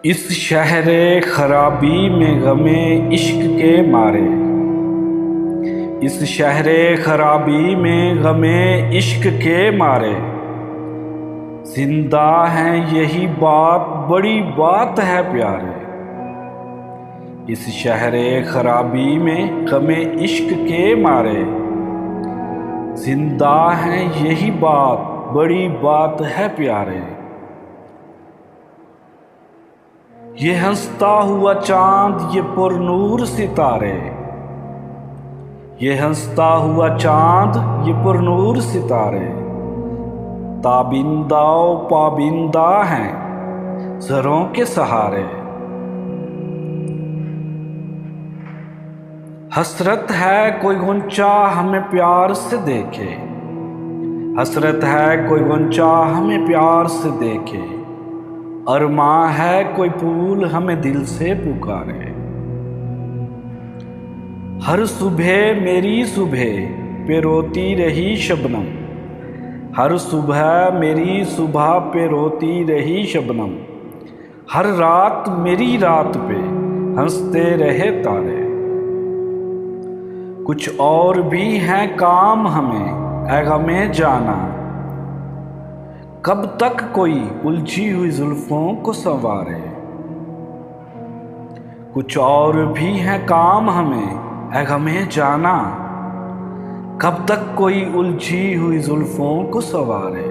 इस शहरे खराबी में गमे इश्क के मारे, इस शहरे खराबी में गमे इश्क के मारे, जिंदा है यही बात बड़ी बात है प्यारे। इस शहरे खराबी में गमे इश्क के मारे, जिंदा है यही बात बड़ी बात है प्यारे। ये हंसता हुआ चांद ये पुरनूर सितारे, ये हंसता हुआ चांद ये पुरनूर सितारे, ताबिंदा पाबिंदा हैं ज़रों के सहारे। हसरत है कोई गुंचा हमें प्यार से देखे, हसरत है कोई गुंचा हमें प्यार से देखे, अरमां है कोई फूल हमें दिल से पुकारे। हर सुबह मेरी सुबह पे रोती रही शबनम, हर सुबह मेरी सुबह पे रोती रही शबनम, हर रात मेरी रात पे हंसते रहे तारे। कुछ और भी हैं काम हमें ऐ गमे जाना, कब तक कोई उलझी हुई जुल्फों को संवारे। कुछ और भी है काम हमें ऐ गमे जाना, कब तक कोई उलझी हुई जुल्फों को संवारे।